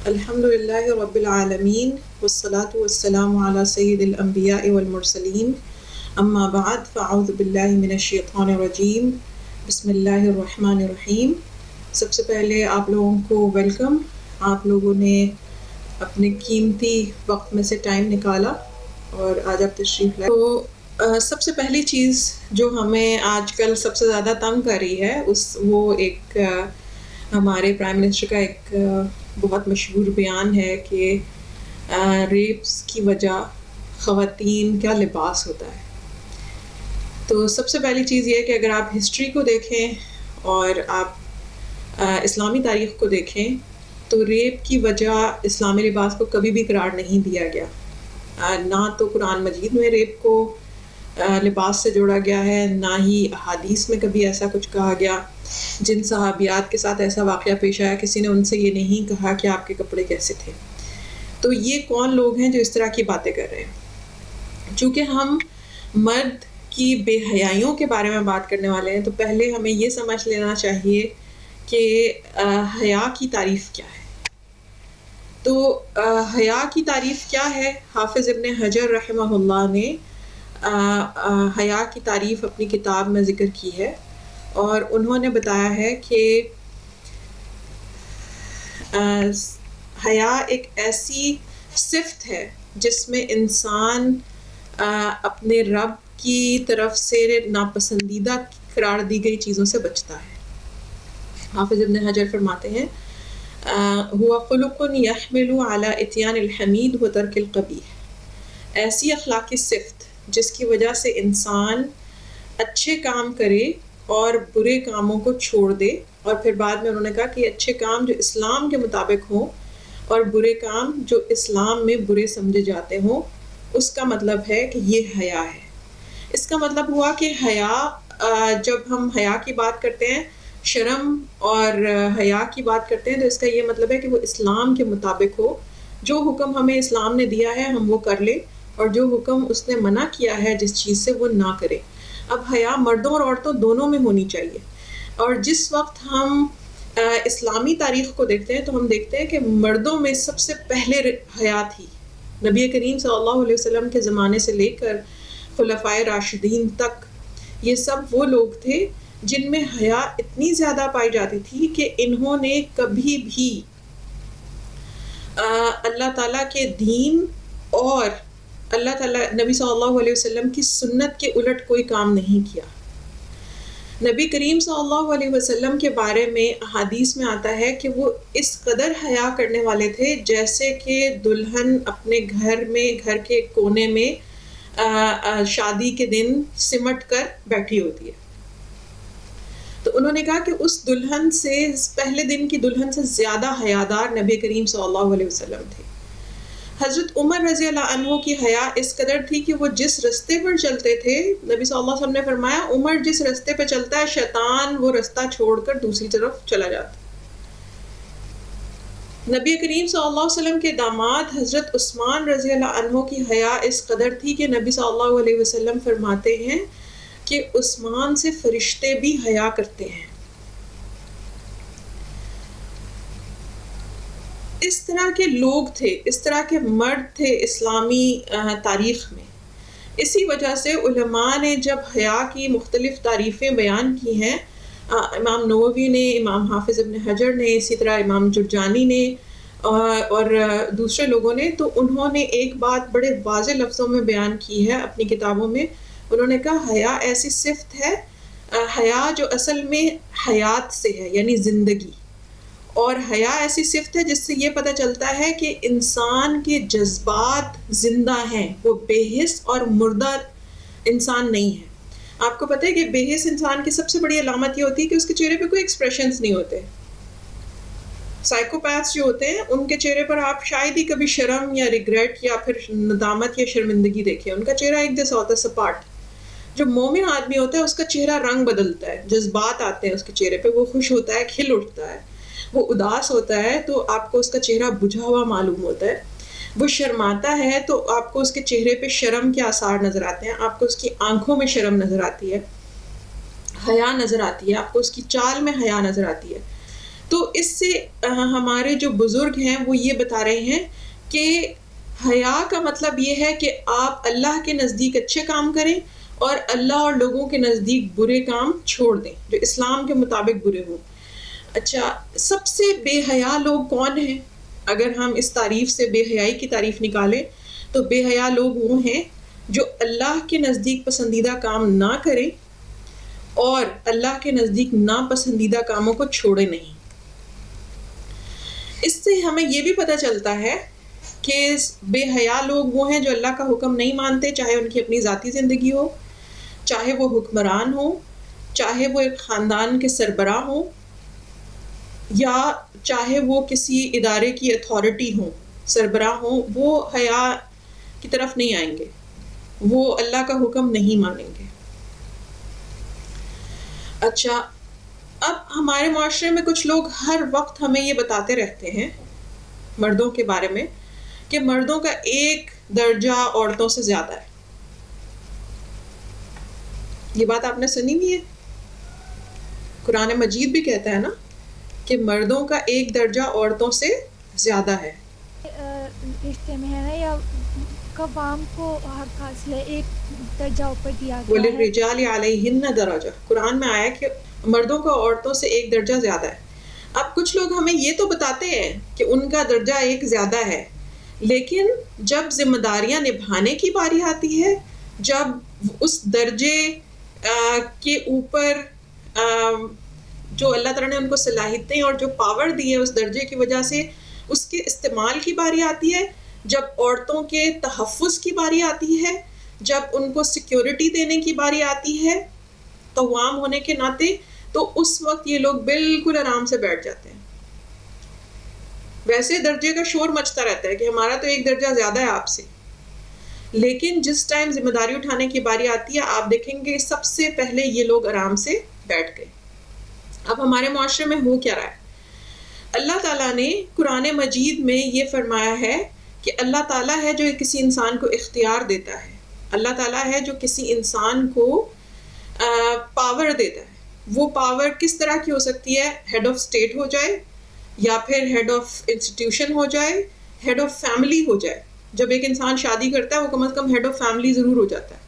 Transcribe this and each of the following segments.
الحمد للہ رب العالمین والصلاة والسلام علی سید الانبیاء والمرسلین اما بعد فاعوذ باللہ من الشیطان الرجیم بسم اللہ الرحمن الرحیم۔ سب سے پہلے آپ لوگوں کو ویلکم۔ آپ لوگوں نے اپنے قیمتی وقت میں سے ٹائم نکالا اور آج آپ تشریف لائے۔ تو سب سے پہلی چیز جو ہمیں آج کل سب سے زیادہ تنگ کر رہی ہے وہ ایک ہمارے پرائم منسٹر کا ایک بہت مشہور بیان ہے کہ ریپس کی وجہ خواتین کا لباس ہوتا ہے۔ تو سب سے پہلی چیز یہ ہے کہ اگر آپ ہسٹری کو دیکھیں اور آپ اسلامی تاریخ کو دیکھیں تو ریپ کی وجہ اسلامی لباس کو کبھی بھی قرار نہیں دیا گیا، نہ تو قرآن مجید میں ریپ کو لباس سے جوڑا گیا ہے، نہ ہی احادیث میں کبھی ایسا کچھ کہا گیا۔ جن صحابیات کے ساتھ ایسا واقعہ پیش آیا کسی نے ان سے یہ نہیں کہا کہ آپ کے کپڑے کیسے تھے۔ تو یہ کون لوگ ہیں جو اس طرح کی باتیں کر رہے ہیں؟ چونکہ ہم مرد کی بے حیائیوں کے بارے میں بات کرنے والے ہیں تو پہلے ہمیں یہ سمجھ لینا چاہیے کہ حیا کی تعریف کیا ہے۔ تو حیا کی تعریف کیا ہے؟ حافظ ابن حجر رحمہ اللہ نے حیا کی تعریف اپنی کتاب میں ذکر کی ہے، اور انہوں نے بتایا ہے کہ حیا ایک ایسی صفت ہے جس میں انسان اپنے رب کی طرف سے ناپسندیدہ قرار دی گئی چیزوں سے بچتا ہے۔ حافظ ابن حجر فرماتے ہیں ہوا خلق یحمل علی اتیان الحمید و ترک القبیح، ایسی اخلاقی صفت جس کی وجہ سے انسان اچھے کام کرے اور برے کاموں کو چھوڑ دے، اور پھر بعد میں انہوں نے کہا کہ اچھے کام جو اسلام کے مطابق ہوں اور برے کام جو اسلام میں برے سمجھے جاتے ہوں، اس کا مطلب ہے کہ یہ حیا ہے۔ اس کا مطلب ہوا کہ حیا، جب ہم حیا کی بات کرتے ہیں، شرم اور حیا کی بات کرتے ہیں، تو اس کا یہ مطلب ہے کہ وہ اسلام کے مطابق ہو، جو حکم ہمیں اسلام نے دیا ہے ہم وہ کر لیں، اور جو حکم اس نے منع کیا ہے جس چیز سے وہ نہ کرے۔ اب حیا مردوں اور عورتوں دونوں میں ہونی چاہیے، اور جس وقت ہم اسلامی تاریخ کو دیکھتے ہیں تو ہم دیکھتے ہیں کہ مردوں میں سب سے پہلے حیا تھی۔ نبی کریم صلی اللہ علیہ وسلم کے زمانے سے لے کر خلفائے راشدین تک یہ سب وہ لوگ تھے جن میں حیا اتنی زیادہ پائی جاتی تھی کہ انہوں نے کبھی بھی اللہ تعالیٰ کے دین اور اللہ تعالیٰ نبی صلی اللہ علیہ وسلم کی سنت کے الٹ کوئی کام نہیں کیا۔ نبی کریم صلی اللہ علیہ وسلم کے بارے میں احادیث میں آتا ہے کہ وہ اس قدر حیا کرنے والے تھے جیسے کہ دلہن اپنے گھر کے کونے میں شادی کے دن سمٹ کر بیٹھی ہوتی ہے۔ تو انہوں نے کہا کہ اس دلہن سے، پہلے دن کی دلہن سے زیادہ حیادار نبی کریم صلی اللہ علیہ وسلم تھے۔ حضرت عمر رضی اللہ عنہ کی حیا اس قدر تھی کہ وہ جس رستے پر چلتے تھے، نبی صلی اللہ علیہ وسلم نے فرمایا عمر جس رستے پہ چلتا ہے شیطان وہ رستہ چھوڑ کر دوسری طرف چلا جاتا ہے۔ نبی کریم صلی اللہ علیہ وسلم کے داماد حضرت عثمان رضی اللہ عنہ کی حیا اس قدر تھی کہ نبی صلی اللہ علیہ وسلم فرماتے ہیں کہ عثمان سے فرشتے بھی حیا کرتے ہیں۔ اس طرح کے لوگ تھے، اس طرح کے مرد تھے اسلامی تاریخ میں۔ اسی وجہ سے علماء نے جب حیا کی مختلف تعریفیں بیان کی ہیں، امام نووی نے، امام حافظ ابن حجر نے، اسی طرح امام جرجانی نے اور دوسرے لوگوں نے، تو انہوں نے ایک بات بڑے واضح لفظوں میں بیان کی ہے اپنی کتابوں میں۔ انہوں نے کہا حیا ایسی صفت ہے، حیا جو اصل میں حیات سے ہے یعنی زندگی، اور حیا ایسی صفت ہے جس سے یہ پتہ چلتا ہے کہ انسان کے جذبات زندہ ہیں، وہ بے حس اور مردہ انسان نہیں ہے۔ آپ کو پتہ ہے کہ بے حس انسان کی سب سے بڑی علامت یہ ہوتی ہے کہ اس کے چہرے پہ کوئی ایکسپریشنز نہیں ہوتے۔ سائیکوپیتھس جو ہوتے ہیں ان کے چہرے پر آپ شاید ہی کبھی شرم یا ریگریٹ یا پھر ندامت یا شرمندگی دیکھیں، ان کا چہرہ ایک جیسا ہوتا ہے، سپاٹ۔ جو مومن آدمی ہوتا ہے اس کا چہرہ رنگ بدلتا ہے، جذبات آتے ہیں اس کے چہرے پہ، وہ خوش ہوتا ہے، کھل اٹھتا ہے، وہ اداس ہوتا ہے تو آپ کو اس کا چہرہ بجھا ہوا معلوم ہوتا ہے، وہ شرماتا ہے تو آپ کو اس کے چہرے پہ شرم کے آثار نظر آتے ہیں، آپ کو اس کی آنکھوں میں شرم نظر آتی ہے، حیا نظر آتی ہے، آپ کو اس کی چال میں حیا نظر آتی ہے۔ تو اس سے ہمارے جو بزرگ ہیں وہ یہ بتا رہے ہیں کہ حیا کا مطلب یہ ہے کہ آپ اللہ کے نزدیک اچھے کام کریں اور اللہ اور لوگوں کے نزدیک برے کام چھوڑ دیں جو اسلام کے مطابق برے ہوں. اچھا، سب سے بے حیا لوگ کون ہیں؟ اگر ہم اس تعریف سے بے حیائی کی تعریف نکالیں تو بے حیا لوگ وہ ہیں جو اللہ کے نزدیک پسندیدہ کام نہ کریں اور اللہ کے نزدیک ناپسندیدہ کاموں کو چھوڑے نہیں. اس سے ہمیں یہ بھی پتہ چلتا ہے کہ بے حیا لوگ وہ ہیں جو اللہ کا حکم نہیں مانتے، چاہے ان کی اپنی ذاتی زندگی ہو، چاہے وہ حکمران ہو، چاہے وہ ایک خاندان کے سربراہ ہوں، یا چاہے وہ کسی ادارے کی اتھارٹی ہوں، سربراہ ہوں، وہ حیا کی طرف نہیں آئیں گے، وہ اللہ کا حکم نہیں مانیں گے. اچھا، اب ہمارے معاشرے میں کچھ لوگ ہر وقت ہمیں یہ بتاتے رہتے ہیں مردوں کے بارے میں کہ مردوں کا ایک درجہ عورتوں سے زیادہ ہے. یہ بات آپ نے سنی بھی ہے؟ قرآن مجید بھی کہتا ہے نا کہ مردوں کا ایک درجہ عورتوں سے زیادہ ہے. رشتے میں ہے نا، یا قوام کو حق حاصل ہے، ایک درجہ اوپر دیا گیا ہے. وَلِلرِّجَالِ عَلَيْهِنَّ دَرَجَةٌ، قرآن میں آیا کہ مردوں کا عورتوں سے ایک درجہ زیادہ ہے. اب کچھ لوگ ہمیں یہ تو بتاتے ہیں کہ ان کا درجہ ایک زیادہ ہے، لیکن جب ذمہ داریاں نبھانے کی باری آتی ہے، جب اس درجے کے اوپر جو اللہ تعالیٰ نے ان کو صلاحیتیں اور جو پاور دی ہے اس درجے کی وجہ سے اس کے استعمال کی باری آتی ہے، جب عورتوں کے تحفظ کی باری آتی ہے، جب ان کو سیکیورٹی دینے کی باری آتی ہے قوام ہونے کے ناطے، تو اس وقت یہ لوگ بالکل آرام سے بیٹھ جاتے ہیں. ویسے درجے کا شور مچتا رہتا ہے کہ ہمارا تو ایک درجہ زیادہ ہے آپ سے، لیکن جس ٹائم ذمہ داری اٹھانے کی باری آتی ہے آپ دیکھیں گے سب سے پہلے یہ لوگ آرام سے بیٹھ گئے. اب ہمارے معاشرے میں ہو کیا رہا ہے؟ اللہ تعالیٰ نے قرآن مجید میں یہ فرمایا ہے کہ اللہ تعالیٰ ہے جو کسی انسان کو اختیار دیتا ہے، اللہ تعالیٰ ہے جو کسی انسان کو پاور دیتا ہے. وہ پاور کس طرح کی ہو سکتی ہے؟ ہیڈ آف اسٹیٹ ہو جائے، یا پھر ہیڈ آف انسٹیٹیوشن ہو جائے، ہیڈ آف فیملی ہو جائے. جب ایک انسان شادی کرتا ہے وہ کم از کم ہیڈ آف فیملی ضرور ہو جاتا ہے.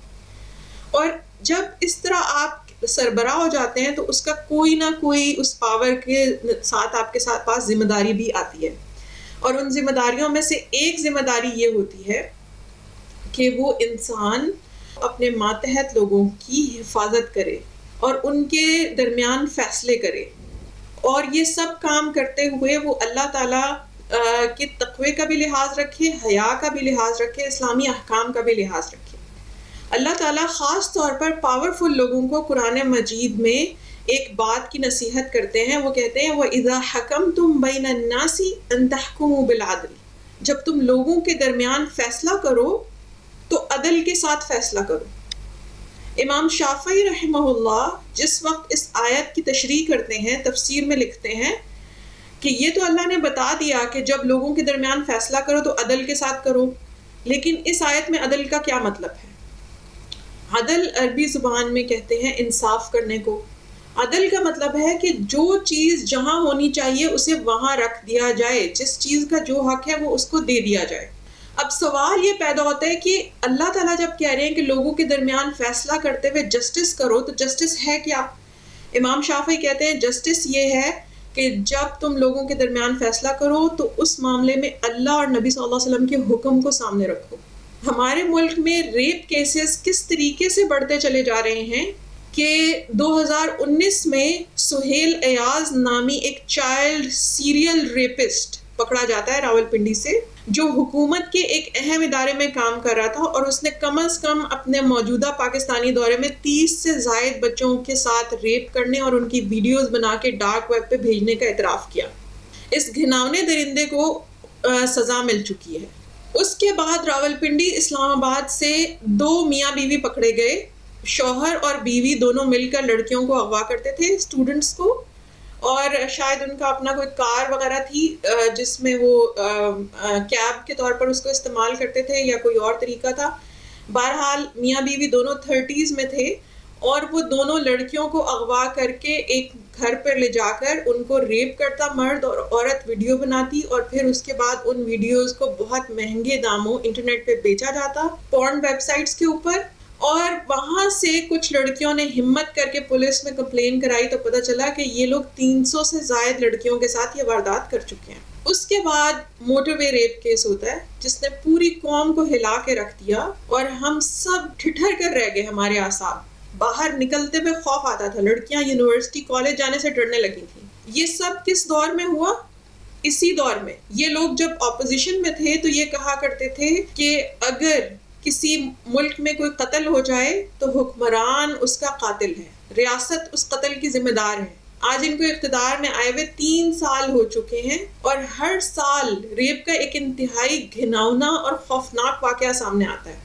اور جب اس طرح آپ سربراہ ہو جاتے ہیں تو اس کا کوئی نہ کوئی اس پاور کے ساتھ آپ کے ساتھ پاس ذمہ داری بھی آتی ہے. اور ان ذمہ داریوں میں سے ایک ذمہ داری یہ ہوتی ہے کہ وہ انسان اپنے ماتحت لوگوں کی حفاظت کرے اور ان کے درمیان فیصلے کرے، اور یہ سب کام کرتے ہوئے وہ اللہ تعالیٰ کے تقوی کا بھی لحاظ رکھے، حیا کا بھی لحاظ رکھے، اسلامی احکام کا بھی لحاظ رکھے. اللہ تعالیٰ خاص طور پر پاورفل لوگوں کو قرآن مجید میں ایک بات کی نصیحت کرتے ہیں. وہ کہتے ہیں وَإِذَا حَكَمْتُمْ بَيْنَ النَّاسِ أَن تَحْكُمُوا بِالْعَدْلِ، جب تم لوگوں کے درمیان فیصلہ کرو تو عدل کے ساتھ فیصلہ کرو. امام شافعی رحمہ اللہ جس وقت اس آیت کی تشریح کرتے ہیں تفسیر میں لکھتے ہیں کہ یہ تو اللہ نے بتا دیا کہ جب لوگوں کے درمیان فیصلہ کرو تو عدل کے ساتھ کرو، لیکن اس آیت میں عدل کا کیا مطلب ہے؟ عدل عربی زبان میں کہتے ہیں انصاف کرنے کو. عدل کا مطلب ہے کہ جو چیز جہاں ہونی چاہیے اسے وہاں رکھ دیا جائے، جس چیز کا جو حق ہے وہ اس کو دے دیا جائے. اب سوال یہ پیدا ہوتا ہے کہ اللہ تعالیٰ جب کہہ رہے ہیں کہ لوگوں کے درمیان فیصلہ کرتے ہوئے جسٹس کرو، تو جسٹس ہے کیا؟ امام شافعی کہتے ہیں جسٹس یہ ہے کہ جب تم لوگوں کے درمیان فیصلہ کرو تو اس معاملے میں اللہ اور نبی صلی اللہ علیہ وسلم کے حکم کو سامنے رکھو. ہمارے ملک میں ریپ کیسز کس طریقے سے بڑھتے چلے جا رہے ہیں کہ 2019 میں سہیل ایاز نامی ایک چائلڈ سیریل ریپسٹ پکڑا جاتا ہے راولپنڈی سے، جو حکومت کے ایک اہم ادارے میں کام کر رہا تھا، اور اس نے کم از کم اپنے موجودہ پاکستانی دورے میں 30 سے زائد بچوں کے ساتھ ریپ کرنے اور ان کی ویڈیوز بنا کے ڈارک ویب پہ بھیجنے کا اعتراف کیا. اس گھناؤنے درندے کو سزا مل چکی ہے. اس کے بعد راولپنڈی اسلام آباد سے 2 میاں بیوی پکڑے گئے. شوہر اور بیوی دونوں مل کر لڑکیوں کو اغوا کرتے تھے، اسٹوڈنٹس کو، اور شاید ان کا اپنا کوئی کار وغیرہ تھی جس میں وہ کیب کے طور پر اس کو استعمال کرتے تھے، یا کوئی اور طریقہ تھا. بہرحال میاں بیوی دونوں 30s میں تھے اور وہ دونوں لڑکیوں کو اغوا کر کے ایک گھر پر لے جا کر ان کو ریپ کرتا مرد، اور عورت ویڈیو بناتی اور پھر اس کے بعد ان ویڈیوز کو بہت مہنگے داموں انٹرنیٹ پہ بیچا جاتا پورن ویب سائٹس کے اوپر. اور وہاں سے کچھ لڑکیوں نے ہمت کر کے پولیس میں کمپلین کرائی تو پتہ چلا کہ یہ لوگ 300 سے زائد لڑکیوں کے ساتھ یہ واردات کر چکے ہیں. اس کے بعد موٹر وے ریپ کیس ہوتا ہے جس نے پوری قوم کو ہلا کے رکھ دیا اور ہم سب ٹھٹھر کر رہ گئے. ہمارے اعصاب باہر نکلتے ہوئے خوف آتا تھا، لڑکیاں یونیورسٹی کالج جانے سے ڈرنے لگی تھیں. یہ سب کس دور میں ہوا؟ اسی دور میں. یہ لوگ جب اپوزیشن میں تھے تو یہ کہا کرتے تھے کہ اگر کسی ملک میں کوئی قتل ہو جائے تو حکمران اس کا قاتل ہے، ریاست اس قتل کی ذمہ دار ہے. آج ان کو اقتدار میں آئے ہوئے 3 سال ہو چکے ہیں اور ہر سال ریپ کا ایک انتہائی گھناؤنا اور خوفناک واقعہ سامنے آتا ہے.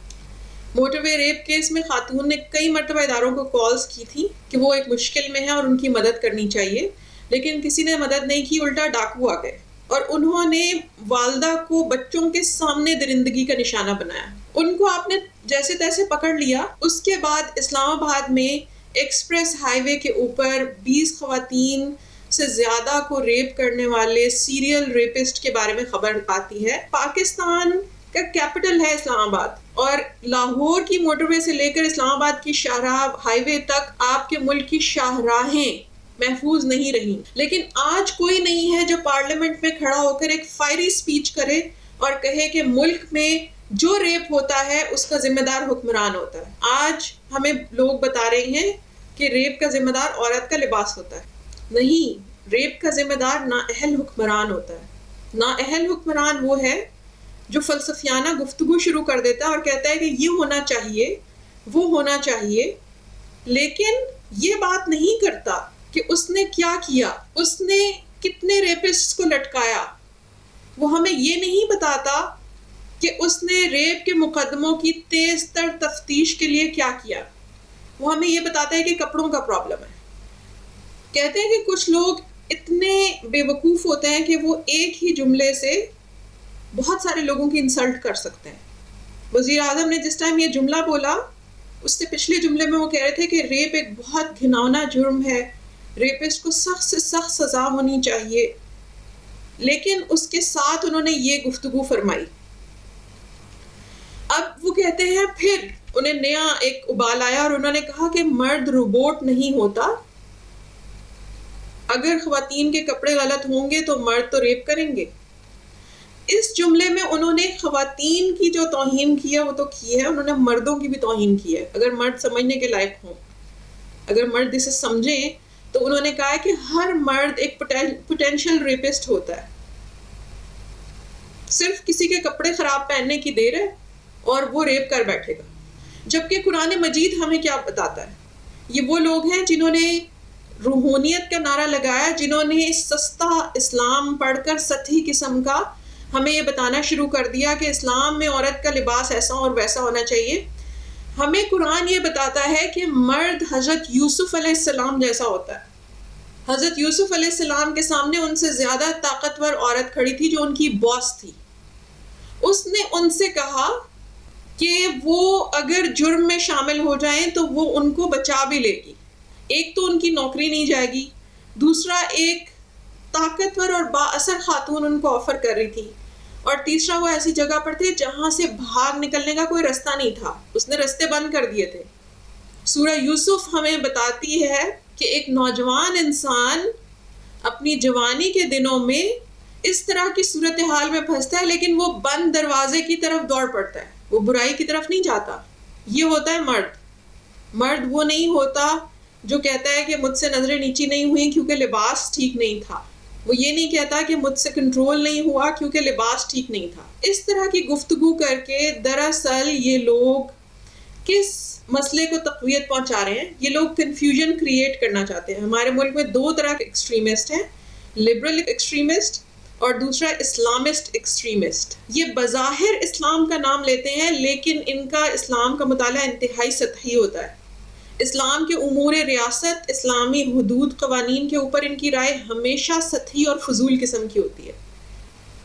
موٹر وے ریپ کیس میں خاتون نے کئی مرتبہ اداروں کو کالز کی تھی کہ وہ ایک مشکل میں ہے اور ان کی مدد کرنی چاہیے، لیکن کسی نے مدد نہیں کی، الٹا ڈاکو آ گئے اور انہوں نے والدہ کو بچوں کے سامنے درندگی کا نشانہ بنایا. ان کو آپ نے جیسے تیسے پکڑ لیا. اس کے بعد اسلام آباد میں ایکسپریس ہائی وے کے اوپر 20 خواتین سے زیادہ کو ریپ کرنے والے سیریل ریپسٹ کے بارے میں خبر آتی ہے. پاکستان کا کیپٹل ہے اسلام آباد، اور لاہور کی موٹر وے سے لے کر اسلام آباد کی شاہراہ ہائی وے تک آپ کے ملک کی شاہراہیں محفوظ نہیں رہیں. لیکن آج کوئی نہیں ہے جو پارلیمنٹ میں کھڑا ہو کر ایک فائری سپیچ کرے اور کہے کہ ملک میں جو ریپ ہوتا ہے اس کا ذمہ دار حکمران ہوتا ہے. آج ہمیں لوگ بتا رہے ہیں کہ ریپ کا ذمہ دار عورت کا لباس ہوتا ہے. نہیں، ریپ کا ذمہ دار نااہل حکمران ہوتا ہے. نااہل حکمران وہ ہے جو فلسفیانہ گفتگو شروع کر دیتا ہے اور کہتا ہے کہ یہ ہونا چاہیے، وہ ہونا چاہیے، لیکن یہ بات نہیں کرتا کہ اس نے کیا کیا، اس نے کتنے ریپسٹ کو لٹکایا. وہ ہمیں یہ نہیں بتاتا کہ اس نے ریپ کے مقدموں کی تیز تر تفتیش کے لیے کیا کیا. وہ ہمیں یہ بتاتا ہے کہ کپڑوں کا پرابلم ہے. کہتے ہیں کہ کچھ لوگ اتنے بے وقوف ہوتے ہیں کہ وہ ایک ہی جملے سے بہت سارے لوگوں کی انسلٹ کر سکتے ہیں. وزیر اعظم نے جس ٹائم یہ جملہ بولا، اس سے پچھلے جملے میں وہ کہہ رہے تھے کہ ریپ ایک بہت گھناؤنا جرم ہے، ریپسٹ کو سخت سے سخت سزا ہونی چاہیے، لیکن اس کے ساتھ انہوں نے یہ گفتگو فرمائی. اب وہ کہتے ہیں پھر انہیں نیا ایک ابال آیا اور انہوں نے کہا کہ مرد روبوٹ نہیں ہوتا. اگر خواتین کے کپڑے غلط ہوں گے تو مرد تو ریپ کریں گے. اس جملے میں انہوں نے خواتین کی جو توہین کی ہے وہ تو کی ہے، انہوں نے مردوں کی بھی توہین کی ہے. اگر مرد سمجھنے کے لائق ہوں، اگر مرد اسے سمجھیں، تو انہوں نے کہا کہ ہر مرد ایک پوٹینشیل ریپسٹ ہوتا ہے. صرف کسی کے کپڑے خراب پہننے کی دیر ہے اور وہ ریپ کر بیٹھے گا. جبکہ قرآن مجید ہمیں کیا بتاتا ہے؟ یہ وہ لوگ ہیں جنہوں نے روحانیت کا نعرہ لگایا، جنہوں نے سستا اسلام پڑھ کر سطحی قسم کا ہمیں یہ بتانا شروع کر دیا کہ اسلام میں عورت کا لباس ایسا اور ویسا ہونا چاہیے. ہمیں قرآن یہ بتاتا ہے کہ مرد حضرت یوسف علیہ السلام جیسا ہوتا ہے. حضرت یوسف علیہ السلام کے سامنے ان سے زیادہ طاقتور عورت کھڑی تھی جو ان کی باس تھی. اس نے ان سے کہا کہ وہ اگر جرم میں شامل ہو جائیں تو وہ ان کو بچا بھی لے گی. ایک تو ان کی نوکری نہیں جائے گی، دوسرا ایک طاقتور اور با اثر خاتون ان کو آفر کر رہی تھی، اور تیسرا وہ ایسی جگہ پر تھے جہاں سے بھاگ نکلنے کا کوئی رستہ نہیں تھا. اس نے رستے بند کر دیے تھے. سورہ یوسف ہمیں بتاتی ہے کہ ایک نوجوان انسان اپنی جوانی کے دنوں میں اس طرح کی صورتحال میں پھنستا ہے، لیکن وہ بند دروازے کی طرف دوڑ پڑتا ہے، وہ برائی کی طرف نہیں جاتا. یہ ہوتا ہے مرد. مرد وہ نہیں ہوتا جو کہتا ہے کہ مجھ سے نظریں نیچی نہیں ہوئی کیونکہ لباس ٹھیک نہیں تھا. وہ یہ نہیں کہتا کہ مجھ سے کنٹرول نہیں ہوا کیونکہ لباس ٹھیک نہیں تھا. اس طرح کی گفتگو کر کے دراصل یہ لوگ کس مسئلے کو تقویت پہنچا رہے ہیں؟ یہ لوگ کنفیوژن کریٹ کرنا چاہتے ہیں. ہمارے ملک میں 2 طرح کے ایکسٹریمسٹ ہیں، لبرل ایکسٹریمسٹ اور دوسرا اسلامسٹ ایکسٹریمسٹ. یہ بظاہر اسلام کا نام لیتے ہیں لیکن ان کا اسلام کا مطالعہ انتہائی سطحی ہوتا ہے. اسلام کے امور ریاست، اسلامی حدود قوانین کے اوپر ان کی رائے ہمیشہ سطحی اور فضول قسم کی ہوتی ہے.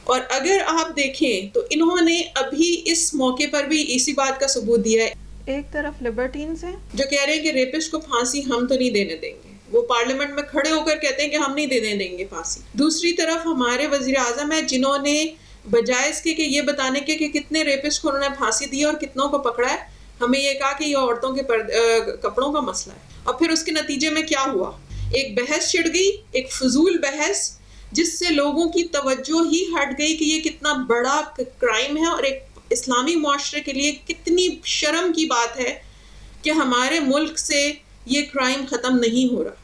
اور اگر آپ دیکھیں تو انہوں نے ابھی اس موقع پر بھی اسی بات کا ثبوت دیا ہے. ایک طرف لبرٹینز ہیں جو کہہ رہے ہیں کہ ریپسٹ کو پھانسی ہم تو نہیں دینے دیں گے، وہ پارلیمنٹ میں کھڑے ہو کر کہتے ہیں کہ ہم نہیں دینے دیں گے پھانسی۔ دوسری طرف ہمارے وزیر اعظم ہیں جنہوں نے بجائے اس کے کہ یہ بتانے کے کہ کتنے ریپسٹ کو انہوں نے پھانسی دی اور کتنوں کو پکڑا ہے، ہمیں یہ کہا کہ یہ عورتوں کے کپڑوں کا مسئلہ ہے۔ اور پھر اس کے نتیجے میں کیا ہوا؟ ایک بحث چھڑ گئی، ایک فضول بحث جس سے لوگوں کی توجہ ہی ہٹ گئی کہ یہ کتنا بڑا کرائم ہے اور ایک اسلامی معاشرے کے لیے کتنی شرم کی بات ہے کہ ہمارے ملک سے یہ کرائم ختم نہیں ہو رہا۔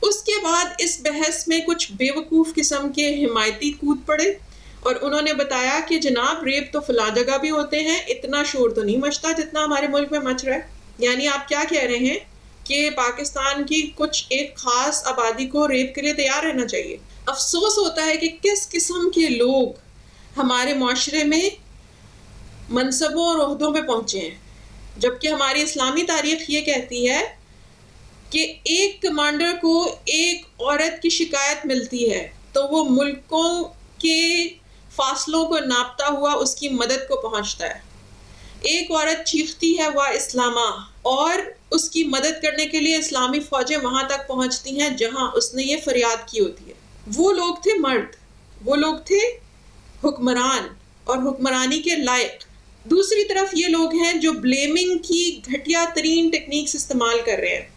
اس کے بعد اس بحث میں کچھ بیوقوف قسم کے حمایتی کود پڑے اور انہوں نے بتایا کہ جناب ریپ تو فلاں جگہ بھی ہوتے ہیں، اتنا شور تو نہیں مچتا جتنا ہمارے ملک میں مچ رہا ہے۔ یعنی آپ کیا کہہ رہے ہیں کہ پاکستان کی کچھ ایک خاص آبادی کو ریپ کے لیے تیار رہنا چاہیے۔ افسوس ہوتا ہے کہ کس قسم کے لوگ ہمارے معاشرے میں منصبوں اور عہدوں پہ پہنچے ہیں، جبکہ ہماری اسلامی تاریخ یہ کہتی ہے کہ ایک کمانڈر کو ایک عورت کی شکایت ملتی ہے تو وہ ملکوں کے فاصلوں کو ناپتا ہوا اس کی مدد کو پہنچتا ہے۔ ایک عورت چیختی ہے وا اسلامہ اور اس کی مدد کرنے کے لیے اسلامی فوجیں وہاں تک پہنچتی ہیں جہاں اس نے یہ فریاد کی ہوتی ہے۔ وہ لوگ تھے مرد، وہ لوگ تھے حکمران اور حکمرانی کے لائق۔ دوسری طرف یہ لوگ ہیں جو بلیمنگ کی گھٹیا ترین ٹیکنیکس استعمال کر رہے ہیں۔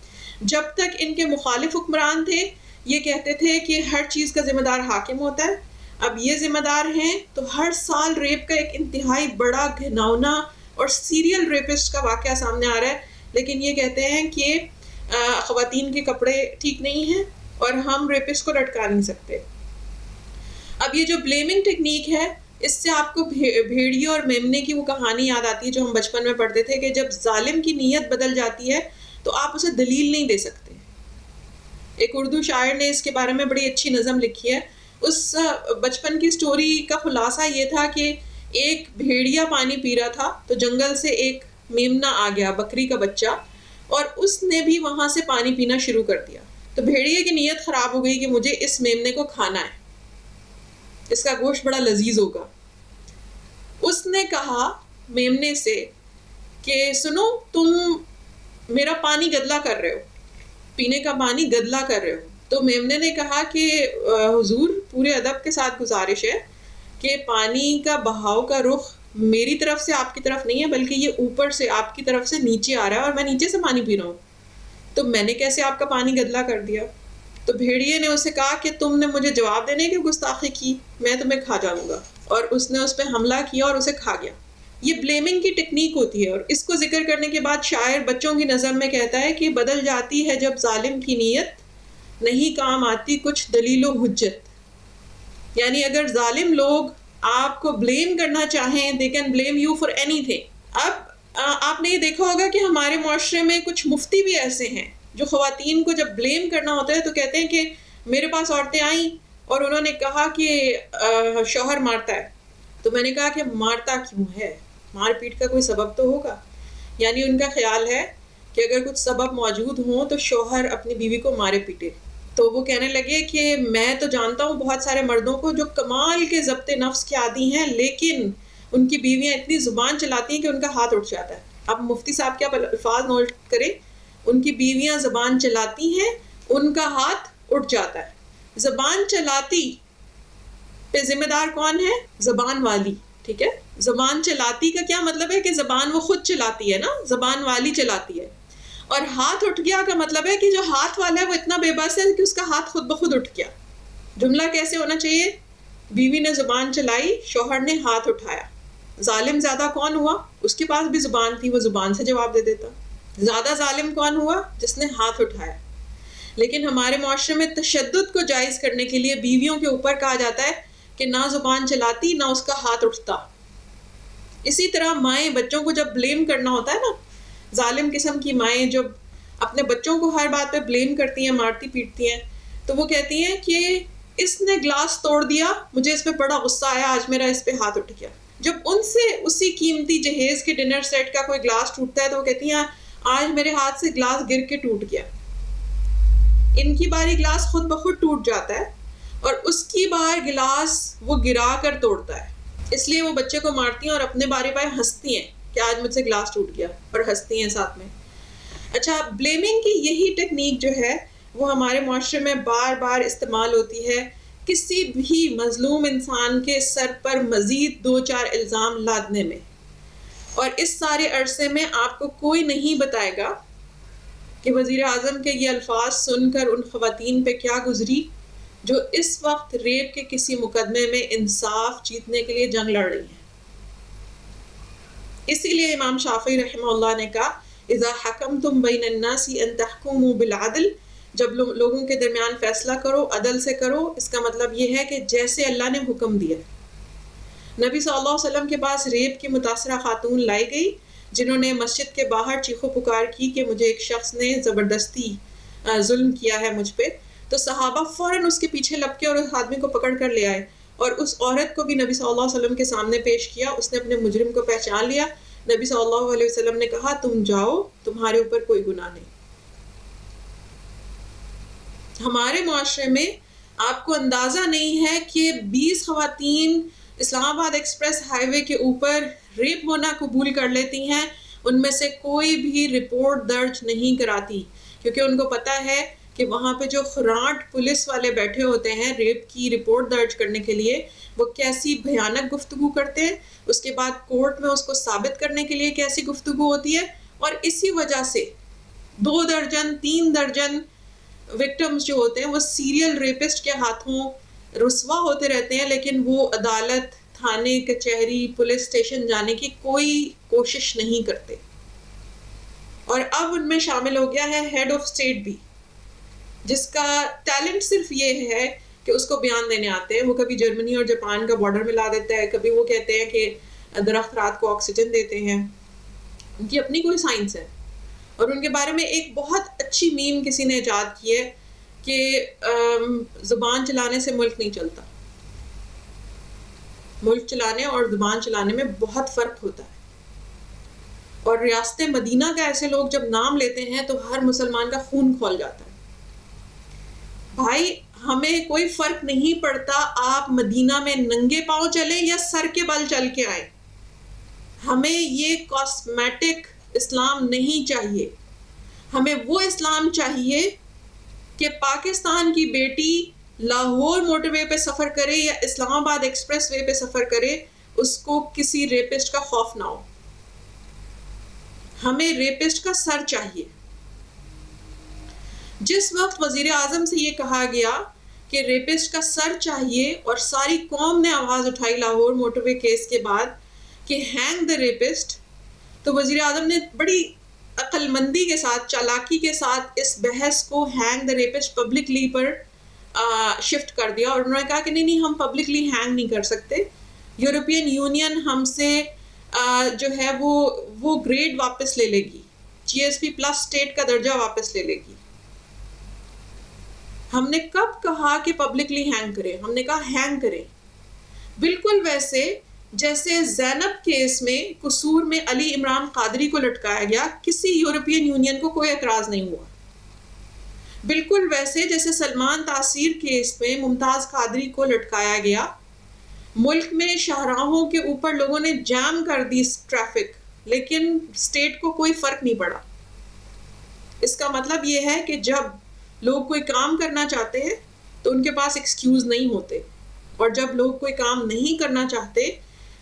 جب تک ان کے مخالف حکمران تھے یہ کہتے تھے کہ ہر چیز کا ذمہ دار حاکم ہوتا ہے، اب یہ ذمہ دار ہیں تو ہر سال ریپ کا ایک انتہائی بڑا گھناؤنا اور سیریل ریپسٹ کا واقعہ سامنے آ رہا ہے، لیکن یہ کہتے ہیں کہ خواتین کے کپڑے ٹھیک نہیں ہیں اور ہم ریپسٹ کو لٹکا نہیں سکتے۔ اب یہ جو بلیمنگ ٹیکنیک ہے اس سے آپ کو بھیڑیے اور میمنے کی وہ کہانی یاد آتی ہے جو ہم بچپن میں پڑھتے تھے کہ جب ظالم کی نیت بدل جاتی ہے تو آپ اسے دلیل نہیں دے سکتے۔ ایک اردو شاعر نے اس کے بارے میں بڑی اچھی نظم لکھی ہے۔ اس بچپن کی سٹوری کا خلاصہ یہ تھا کہ ایک بھیڑیا پانی پی رہا تھا تو جنگل سے ایک میمنا آ گیا، بکری کا بچہ، اور اس نے بھی وہاں سے پانی پینا شروع کر دیا۔ تو بھیڑیے کی نیت خراب ہو گئی کہ مجھے اس میمنے کو کھانا ہے، اس کا گوشت بڑا لذیذ ہوگا۔ اس نے کہا میمنے سے کہ سنو، تم میرا پانی گدلا کر رہے ہو، پینے کا پانی گدلا کر رہے ہو۔ تو میمنے نے کہا کہ حضور پورے ادب کے ساتھ گزارش ہے کہ پانی کا بہاؤ کا رخ میری طرف سے آپ کی طرف نہیں ہے بلکہ یہ اوپر سے آپ کی طرف سے نیچے آ رہا ہے اور میں نیچے سے پانی پی رہا ہوں، تو میں نے کیسے آپ کا پانی گدلا کر دیا؟ تو بھیڑیے نے اسے کہا کہ تم نے مجھے جواب دینے کی گستاخی کی، میں تمہیں کھا جاؤں گا، اور اس نے اس پہ حملہ کیا اور اسے کھا گیا۔ یہ بلیمنگ کی ٹیکنیک ہوتی ہے، اور اس کو ذکر کرنے کے بعد شاعر بچوں کی نظر میں کہتا ہے کہ بدل جاتی ہے جب ظالم کی نیت، نہیں کام آتی کچھ دلیل و حجت۔ یعنی اگر ظالم لوگ آپ کو بلیم کرنا چاہیں they can blame you for anything۔ اب آپ نے یہ دیکھا ہوگا کہ ہمارے معاشرے میں کچھ مفتی بھی ایسے ہیں جو خواتین کو جب بلیم کرنا ہوتا ہے تو کہتے ہیں کہ میرے پاس عورتیں آئیں اور انہوں نے کہا کہ شوہر مارتا ہے، تو میں نے کہا کہ مارتا کیوں ہے؟ مار پیٹ کا کوئی سبب تو ہوگا۔ یعنی ان کا خیال ہے کہ اگر کچھ سبب موجود ہوں تو شوہر اپنی بیوی کو مارے پیٹے۔ تو وہ کہنے لگے کہ میں تو جانتا ہوں بہت سارے مردوں کو جو کمال کے ضبط نفس کے عادی ہیں لیکن ان کی بیویاں اتنی زبان چلاتی ہیں کہ ان کا ہاتھ اٹھ جاتا ہے۔ اب مفتی صاحب کیا الفاظ نوٹ کریں، ان کی بیویاں زبان چلاتی ہیں، ان کا ہاتھ اٹھ جاتا ہے۔ زبان چلاتی پہ ذمہ دار کون ہے؟ زبان والی، ٹھیک ہے؟ زبان چلاتی کا کیا مطلب ہے کہ زبان وہ خود چلاتی ہے نا، زبان والی چلاتی ہے۔ اور ہاتھ اٹھ گیا کا مطلب ہے کہ جو ہاتھ والا ہے وہ اتنا بے بس ہے کہ اس کا ہاتھ خود بخود اٹھ گیا۔ جملہ کیسے ہونا چاہیے؟ بیوی نے زبان چلائی، شوہر نے ہاتھ اٹھایا۔ ظالم زیادہ کون ہوا؟ اس کے پاس بھی زبان تھی، وہ زبان سے جواب دے دیتا۔ زیادہ ظالم کون ہوا؟ جس نے ہاتھ اٹھایا۔ لیکن ہمارے معاشرے میں تشدد کو جائز کرنے کے لیے بیویوں کے اوپر کہا جاتا ہے کہ نہ زبان چلاتی نہ اس کا ہاتھ اٹھتا۔ اسی طرح مائیں بچوں کو جب بلیم کرنا ہوتا ہے نا، ظالم قسم کی مائیں جب اپنے بچوں کو ہر بات پہ بلیم کرتی ہیں، مارتی پیٹتی ہیں، تو وہ کہتی ہیں کہ اس نے گلاس توڑ دیا، مجھے اس پہ بڑا غصہ آیا، آج میرا اس پہ ہاتھ اٹھ گیا۔ جب ان سے اسی قیمتی جہیز کے ڈنر سیٹ کا کوئی گلاس ٹوٹتا ہے تو وہ کہتی ہیں آج میرے ہاتھ سے گلاس گر کے ٹوٹ گیا۔ ان کی باری گلاس خود بخود ٹوٹ جاتا ہے اور اس کی بار گلاس وہ گرا کر توڑتا ہے، اس لیے وہ بچے کو مارتی ہیں اور اپنے بارے پہ ہنستی ہیں کہ آج مجھ سے گلاس ٹوٹ گیا، اور ہنستی ہیں ساتھ میں. اچھا، بلیمنگ کی یہی ٹیکنیک جو ہے وہ ہمارے معاشرے میں بار بار استعمال ہوتی ہے کسی بھی مظلوم انسان کے سر پر مزید 2-4 الزام لادنے میں. اور اس سارے عرصے میں آپ کو کوئی نہیں بتائے گا کہ وزیر اعظم کے یہ الفاظ سن کر ان خواتین پہ کیا گزری جو اس وقت ریپ کے کسی مقدمے میں انصاف جیتنے کے لیے جنگ لڑ رہی ہیں. اسی لیے امام شافعی رحمہ اللہ نے کہا اذا حکمتم بین الناس ان تحکموا بالعدل، جب لوگوں کے درمیان فیصلہ کرو عدل سے کرو. اس کا مطلب یہ ہے کہ جیسے اللہ نے حکم دیا. نبی صلی اللہ علیہ وسلم کے پاس ریپ کی متاثرہ خاتون لائی گئی جنہوں نے مسجد کے باہر چیخو پکار کی کہ مجھے ایک شخص نے زبردستی ظلم کیا ہے مجھ پہ. تو صحابہ فوراً اس کے پیچھے لپکے اور اس آدمی کو پکڑ کر لے آئے اور اس عورت کو بھی نبی صلی اللہ علیہ وسلم کے سامنے پیش کیا. اس نے اپنے مجرم کو پہچان لیا. نبی صلی اللہ علیہ وسلم نے کہا تم جاؤ، تمہارے اوپر کوئی گناہ نہیں. ہمارے معاشرے میں آپ کو اندازہ نہیں ہے کہ 20 خواتین اسلام آباد ایکسپریس ہائی وے کے اوپر ریپ ہونا قبول کر لیتی ہیں، ان میں سے کوئی بھی رپورٹ درج نہیں کراتی، کیونکہ ان کو پتہ ہے کہ وہاں پہ جو خراٹ پولیس والے بیٹھے ہوتے ہیں ریپ کی رپورٹ درج کرنے کے لیے، وہ کیسی بھیانک گفتگو کرتے ہیں، اس کے بعد کورٹ میں اس کو ثابت کرنے کے لیے کیسی گفتگو ہوتی ہے. اور اسی وجہ سے 2 درجن 3 درجن وکٹمز جو ہوتے ہیں وہ سیریل ریپسٹ کے ہاتھوں رسوا ہوتے رہتے ہیں، لیکن وہ عدالت، تھانے، کچہری، پولیس اسٹیشن جانے کی کوئی کوشش نہیں کرتے. اور اب ان میں شامل ہو گیا ہے ہیڈ آف اسٹیٹ بھی، جس کا ٹیلنٹ صرف یہ ہے کہ اس کو بیان دینے آتے ہیں. وہ کبھی جرمنی اور جاپان کا بارڈر ملا دیتا ہے، کبھی وہ کہتے ہیں کہ درخت رات کو آکسیجن دیتے ہیں. ان کی اپنی کوئی سائنس ہے. اور ان کے بارے میں ایک بہت اچھی میم کسی نے ایجاد کی ہے کہ زبان چلانے سے ملک نہیں چلتا. ملک چلانے اور زبان چلانے میں بہت فرق ہوتا ہے. اور ریاست مدینہ کا ایسے لوگ جب نام لیتے ہیں تو ہر مسلمان کا خون کھول جاتا ہے. بھائی ہمیں کوئی فرق نہیں پڑتا آپ مدینہ میں ننگے پاؤں چلیں یا سر کے بل چل کے آئیں. ہمیں یہ کاسمیٹک اسلام نہیں چاہیے. ہمیں وہ اسلام چاہیے کہ پاکستان کی بیٹی لاہور موٹر وے پہ سفر کرے یا اسلام آباد ایکسپریس وے پہ سفر کرے، اس کو کسی ریپسٹ کا خوف نہ ہو. ہمیں ریپسٹ کا سر چاہیے. جس وقت وزیر اعظم سے یہ کہا گیا کہ ریپسٹ کا سر چاہیے اور ساری قوم نے آواز اٹھائی لاہور موٹر وے کیس کے بعد کہ ہینگ دا ریپسٹ، تو وزیر اعظم نے بڑی عقل مندی کے ساتھ، چالاکی کے ساتھ اس بحث کو ہینگ دا ریپسٹ پبلکلی پر شفٹ کر دیا. اور انہوں نے کہا کہ نہیں ہم پبلکلی ہینگ نہیں کر سکتے. یورپین یونین ہم سے جو ہے وہ گریڈ واپس لے لے گی، GSP+ اسٹیٹ کا درجہ واپس لے لے گی. ہم نے کب کہا کہ پبلکلی ہینگ کریں؟ ہم نے کہا ہینگ کریں. بالکل ویسے جیسے زینب کیس میں قصور میں علی عمران قادری کو لٹکایا گیا، کسی یورپین یونین کو کوئی اعتراض نہیں ہوا. بالکل ویسے جیسے سلمان تاثیر کیس میں ممتاز قادری کو لٹکایا گیا، ملک میں شاہراہوں کے اوپر لوگوں نے جام کر دی ٹریفک، لیکن اسٹیٹ کو کوئی فرق نہیں پڑا. اس کا مطلب یہ ہے کہ جب لوگ کوئی کام کرنا چاہتے ہیں تو ان کے پاس ایکسکیوز نہیں ہوتے، اور جب لوگ کوئی کام نہیں کرنا چاہتے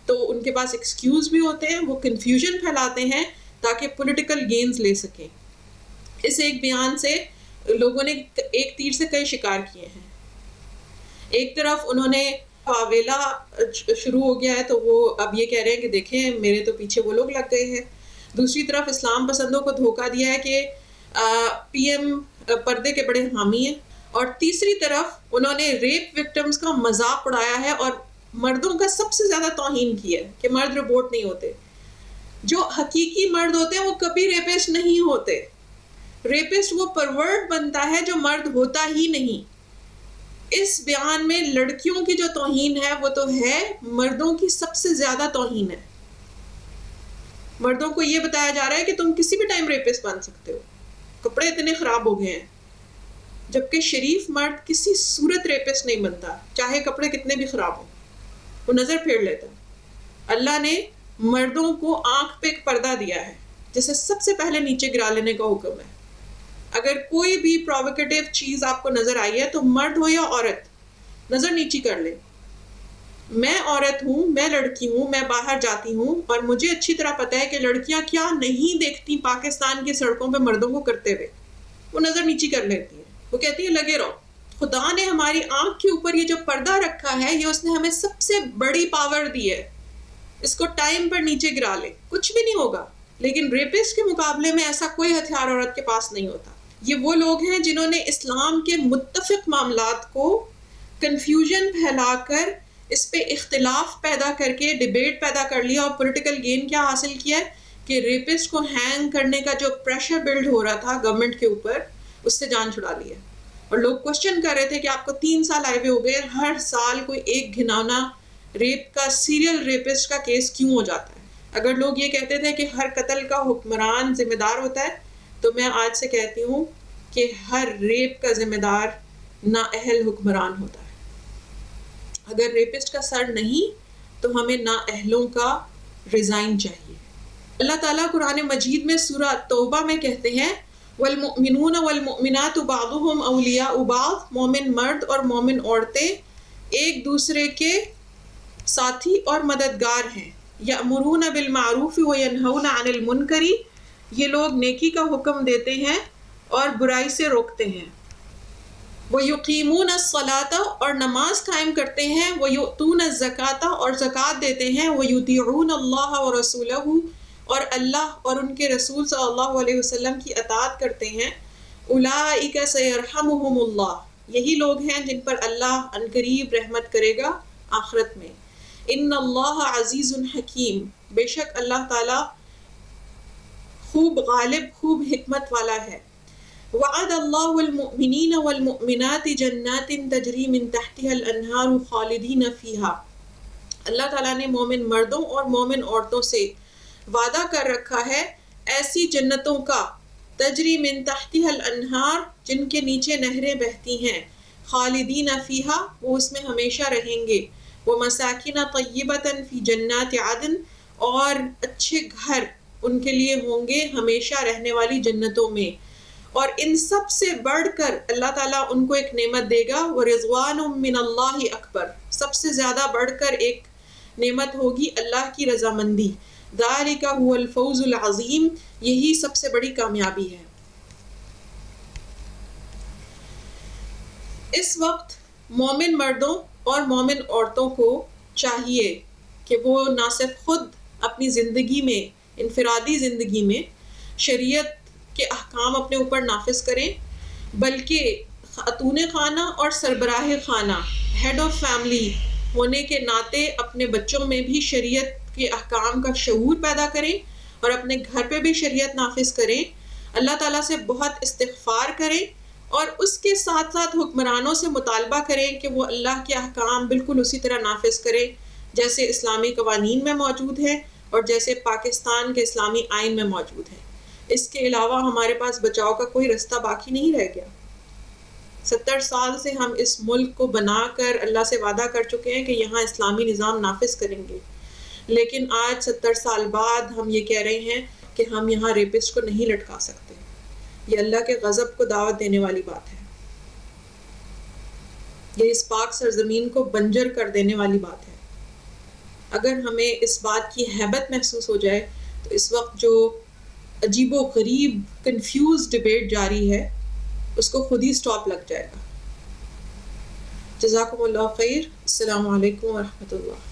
تو ان کے پاس ایکسکیوز بھی ہوتے ہیں. وہ کنفیوژن پھیلاتے ہیں تاکہ پولیٹیکل گینز لے سکیں. اس ایک بیان سے لوگوں نے ایک تیر سے کئی شکار کیے ہیں. ایک طرف انہوں نے واویلا شروع ہو گیا ہے تو وہ اب یہ کہہ رہے ہیں کہ دیکھیں میرے تو پیچھے وہ لوگ لگ گئے ہیں. دوسری طرف اسلام پسندوں کو دھوکہ دیا ہے کہ PM پردے کے بڑے حامی ہیں. اور تیسری طرف انہوں نے ریپ وکٹمز کا مذاق اڑایا ہے اور مردوں کا سب سے زیادہ توہین کیا ہے کہ مرد رپورٹ نہیں ہوتے. جو حقیقی مرد ہوتے ہیں وہ کبھی ریپسٹ نہیں ہوتے. ریپسٹ وہ پرورٹ بنتا ہے جو مرد ہوتا ہی نہیں. اس بیان میں لڑکیوں کی جو توہین ہے وہ تو ہے، مردوں کی سب سے زیادہ توہین ہے. مردوں کو یہ بتایا جا رہا ہے کہ تم کسی بھی ٹائم ریپسٹ بن سکتے ہو، کپڑے اتنے خراب ہو گئے ہیں. جبکہ شریف مرد کسی صورت ریپسٹ نہیں بنتا، چاہے کپڑے کتنے بھی خراب ہوں، وہ نظر پھیر لیتا. اللہ نے مردوں کو آنکھ پہ ایک پردہ دیا ہے جسے سب سے پہلے نیچے گرا لینے کا حکم ہے. اگر کوئی بھی پرووکیٹیو چیز آپ کو نظر آئی ہے تو مرد ہو یا عورت نظر نیچی کر لے. میں عورت ہوں، میں لڑکی ہوں، میں باہر جاتی ہوں اور مجھے اچھی طرح پتہ ہے کہ لڑکیاں کیا نہیں دیکھتی پاکستان کی سڑکوں پہ مردوں کو کرتے ہوئے. وہ نظر نیچی کر لیتی ہیں، وہ کہتی ہے لگے رہو. خدا نے ہماری آنکھ کے اوپر یہ جو پردہ رکھا ہے یہ اس نے ہمیں سب سے بڑی پاور دی ہے. اس کو ٹائم پر نیچے گرا لے، کچھ بھی نہیں ہوگا. لیکن ریپسٹ کے مقابلے میں ایسا کوئی ہتھیار عورت کے پاس نہیں ہوتا. یہ وہ لوگ ہیں جنہوں نے اسلام کے متفق معاملات کو کنفیوژن پھیلا کر اس پہ اختلاف پیدا کر کے ڈیبیٹ پیدا کر لیا اور پولیٹیکل گین کیا حاصل کیا ہے کہ ریپسٹ کو ہینگ کرنے کا جو پریشر بلڈ ہو رہا تھا گورنمنٹ کے اوپر اس سے جان چھڑا لی ہے. اور لوگ کوشچن کر رہے تھے کہ آپ کو 3 سال آئے ہوئے ہو گئے، ہر سال کوئی ایک گھناؤنا ریپ کا سیریل ریپسٹ کا کیس کیوں ہو جاتا ہے. اگر لوگ یہ کہتے تھے کہ ہر قتل کا حکمران ذمہ دار ہوتا ہے تو میں آج سے کہتی ہوں کہ ہر ریپ کا ذمہ دار نااہل حکمران ہوتا ہے. اگر ریپسٹ کا سر نہیں تو ہمیں نااہلوں کا ریزائن چاہیے. اللہ تعالیٰ قرآن مجید میں سورہ توبہ میں کہتے ہیں والمؤمنون والمؤمنات بعضهم اولیاء بعض، مومن مرد اور مومن عورتیں ایک دوسرے کے ساتھی اور مددگار ہیں. یأمرون بالمعروف وینہون عن المنکر، یہ لوگ نیکی کا حکم دیتے ہیں اور برائی سے روکتے ہیں. وَيُقِيمُونَ الصَّلَاةَ، اور نماز قائم کرتے ہیں. وَيُؤْتُونَ الزَّكَاةَ، اور زکوٰۃ دیتے ہیں. وَيُطِيعُونَ اللَّهَ وَرَسُولَهُ، اور اللہ اور ان کے رسول صلی اللہ علیہ وسلم کی اطاعت کرتے ہیں. أُولَٰئِكَ سَيَرْحَمُهُمُ اللَّهُ، یہی لوگ ہیں جن پر اللہ عنقریب رحمت کرے گا آخرت میں. ان اللہ عزیز حکیم، بے شک اللہ تعالی خوب غالب، خوب حکمت والا ہے. وعد اللہ المؤمنین والمؤمنات جنات تجری من تحتها الانہار خالدین فیہا، اللہ تعالیٰ نے مومن مردوں اور مومن عورتوں سے وعدہ کر رکھا ہے ایسی جنتوں کا تجری من تحتها الانہار، جن کے نیچے نہریں بہتی ہیں. خالدین فیہا، وہ اس میں ہمیشہ رہیں گے. ومساکن طیبۃ فی جنات عدن، اور اچھے گھر ان کے لیے ہوں گے ہمیشہ رہنے والی جنتوں میں. اور ان سب سے بڑھ کر اللہ تعالیٰ ان کو ایک نعمت دے گا، وَرِضْوَانٌ مِّنَ اللَّهِ اکبر، سب سے زیادہ بڑھ کر ایک نعمت ہوگی اللہ کی رضامندی. ذَلِكَ هُوَ الْفَوْزُ الْعَظِيمُ، یہی سب سے بڑی کامیابی ہے. اس وقت مومن مردوں اور مومن عورتوں کو چاہیے کہ وہ نہ صرف خود اپنی زندگی میں، انفرادی زندگی میں شریعت کے احکام اپنے اوپر نافذ کریں، بلکہ خاتون خانہ اور سربراہ خانہ، ہیڈ آف فیملی ہونے کے ناطے اپنے بچوں میں بھی شریعت کے احکام کا شعور پیدا کریں اور اپنے گھر پہ بھی شریعت نافذ کریں. اللہ تعالیٰ سے بہت استغفار کریں اور اس کے ساتھ ساتھ حکمرانوں سے مطالبہ کریں کہ وہ اللہ کے احکام بالکل اسی طرح نافذ کریں جیسے اسلامی قوانین میں موجود ہیں اور جیسے پاکستان کے اسلامی آئین میں موجود ہیں. اس کے علاوہ ہمارے پاس بچاؤ کا کوئی رستہ باقی نہیں رہ گیا. 70 سال سے ہم اس ملک کو بنا کر اللہ سے وعدہ کر چکے ہیں کہ یہاں اسلامی نظام نافذ کریں گے، لیکن آج 70 سال بعد ہم یہ کہہ رہے ہیں کہ ہم یہاں ریپسٹ کو نہیں لٹکا سکتے. یہ اللہ کے غضب کو دعوت دینے والی بات ہے، یہ اس پاک سرزمین کو بنجر کر دینے والی بات ہے. اگر ہمیں اس بات کی ہیبت محسوس ہو جائے تو اس وقت جو عجیب و غریب کنفیوز ڈیبیٹ جاری ہے اس کو خود ہی سٹاپ لگ جائے گا. جزاکم اللہ خیر. السلام علیکم ورحمۃ اللہ.